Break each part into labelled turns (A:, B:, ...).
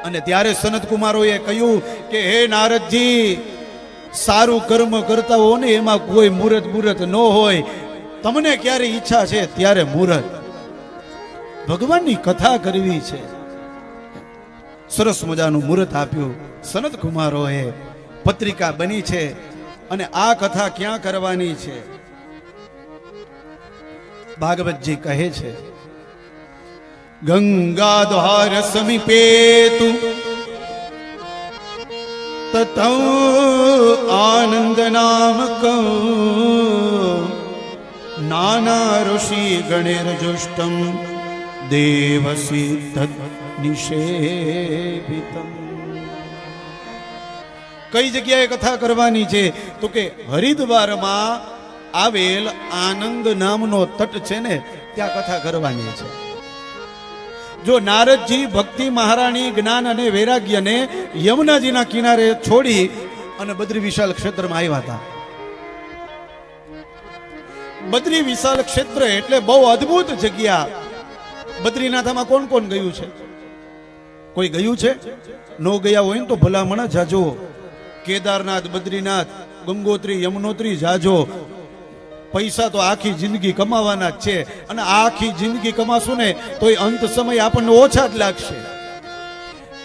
A: અને ત્યારે સનત કુમારોએ કહ્યું કે હે નારદજી, સારું કર્મ કરતા હો ને એમાં કોઈ મુહૂર્ત ન હોય, તમને ક્યારે ઈચ્છા છે ત્યારે મુહૂર્ત. ભગવાનની કથા કરવી છે. સરસ મજાનું મુહૂર્ત આપ્યું સનત કુમારોએ. પત્રિકા બની છે અને આ કથા ક્યાં કરવાની છે? ભાગવતજી કહે છે, ગંગા દ્વાર સમીપેતુ તતૌ આનંદ નામક નાના ઋષિ ગણેર જુષ્ટમ દેવસી તદ નિષેવિતમ. કઈ જગ્યાએ કથા કરવાની છે? તો કે હરિદ્વારમાં આવેલ આનંદ નામનો તટ છે ને, ત્યાં કથા કરવાની છે. જો નારદજી ભક્તિ મહારાણી જ્ઞાન અને વૈરાગ્યને યમુનાજીના કિનારે છોડી અને બદ્રી વિશાલ ક્ષેત્રમાં આવ્યા હતા. બદ્રી વિશાલ ક્ષેત્ર એટલે બહુ અદ્ભુત જગ્યા. બદ્રીનાથમાં કોણ કોણ ગયું છે? કોઈ ગયું છે? નો ગયા હોય ને તો ભલામણ જાજો. કેદારનાથ, બદ્રીનાથ, ગંગોત્રી, યમનોત્રી જાજો. પૈસા તો આખી જિંદગી કમાવાના જ છે, અને આખી જિંદગી કમાશું ને તો એ અંત સમય આપણને ઓછા જ લાગશે.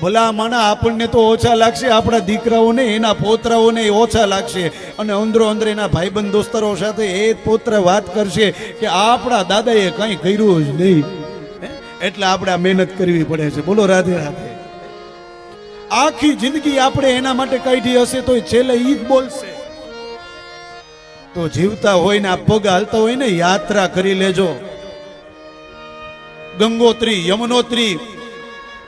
A: ભલામણ આપણને તો ઓછા લાગશે, આપણા દીકરાઓને, એના પોતરાઓને ઓછા લાગશે. અને અંદરો અંદર એના ભાઈબંધ દોસ્તરો સાથે એ પોત્ર વાત કરશે કે આપણા દાદાએ કંઈ કર્યું જ નહીં, એટલે આપણે આ મહેનત કરવી પડે છે. બોલો રાધે રાધે. આખી જિંદગી આપણે એના માટે કાઢી હશે તો છેલ્લે ઈ જ બોલશે. તો જીવતા હોય ને આ પગ હાલતા હોય ને, યાત્રા કરી લેજો. ગંગોત્રી, યમનોત્રી,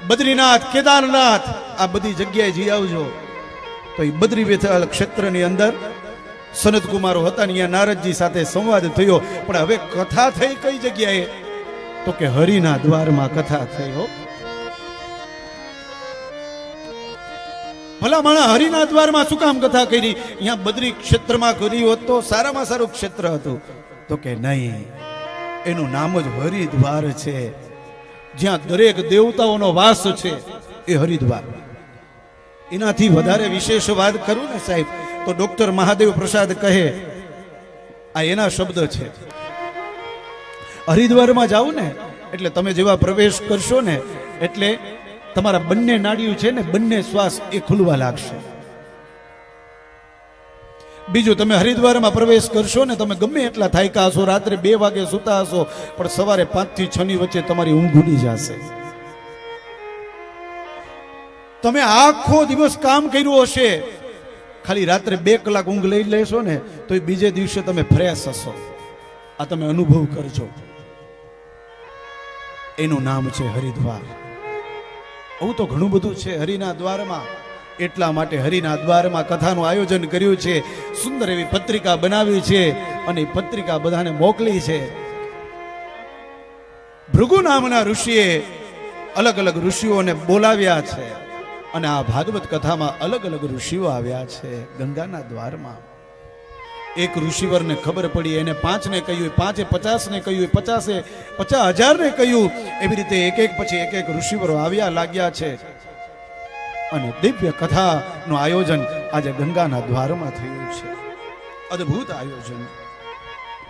A: બદ્રીનાથ, કેદારનાથ, આ બધી જગ્યાએ જઈ આવજો. તો એ બદ્રી વિશાલ ક્ષેત્રની અંદર સનત કુમારો હતા ને, અહીંયા નારદજી સાથે સંવાદ થયો. પણ હવે કથા થઈ કઈ જગ્યાએ? તો કે હરિના દ્વારમાં કથા થઈ. હો ભલા માણા, હરિના દ્વારમાં શું કામ કથા કરી? અહીંયા બદ્રી ક્ષેત્રમાં કરી હોત તો સારામાં સારું ક્ષેત્ર હતું. તો કે નહીં, એનું નામ જ હરિદ્વાર છે. જ્યાં દરેક દેવતાઓનો વાસ છે એ હરિદ્વાર. એનાથી વધારે વિશેષ વાત કરું ને સાહેબ, તો ડોક્ટર મહાદેવ પ્રસાદ કહે, આ એના શબ્દ છે. હરિદ્વારમાં જાવ ને એટલે તમે જેવા પ્રવેશ કરશો ને એટલે તમારા બંને નાડીઓ છે ને, બંને શ્વાસ એ ખુલવા લાગશે. બીજું, તમે હરિદ્વારમાં પ્રવેશ કરશો ને, તમે ગમે એટલા થાક્યા હશો, રાત્રે 2 વાગે સુતા હશો, પણ સવારે 5 થી 6 ની વચ્ચે તમારી ઊંઘ ઉડી જશે. તમે આખો દિવસ કામ કર્યું હશે, ખાલી રાત્રે 2 કલાક ઊંઘ લઈ લેશો ને તો બીજે દિવસે તમે ફ્રેશ હશો. આ તમે અનુભવ કરજો. એનું નામ છે હરિદ્વાર. આવું તો ઘણું બધું છે હરિના દ્વારમાં. એટલા માટે હરિના દ્વારમાં કથાનું આયોજન કર્યું છે. સુંદર એવી પત્રિકા બનાવી છે અને પત્રિકા બધાને મોકલી છે. ભૃગુ નામના ઋષિએ અલગ અલગ ઋષિઓને બોલાવ્યા છે અને આ ભાગવત કથામાં અલગ અલગ ઋષિઓ આવ્યા છે ગંગાના દ્વારમાં. એક ઋષિવરને ખબર પડી, એને 5 ને કહ્યું, 5એ 50 ને કહ્યું, 50એ 50,000 ને કહ્યું. એવી રીતે એક પછી એક ઋષિવરો આવ્યા લાગ્યા છે અને દિવ્ય કથાનું આયોજન આજે ગંગાના દ્વારમાં થયું છે. અદ્ભુત આયોજન.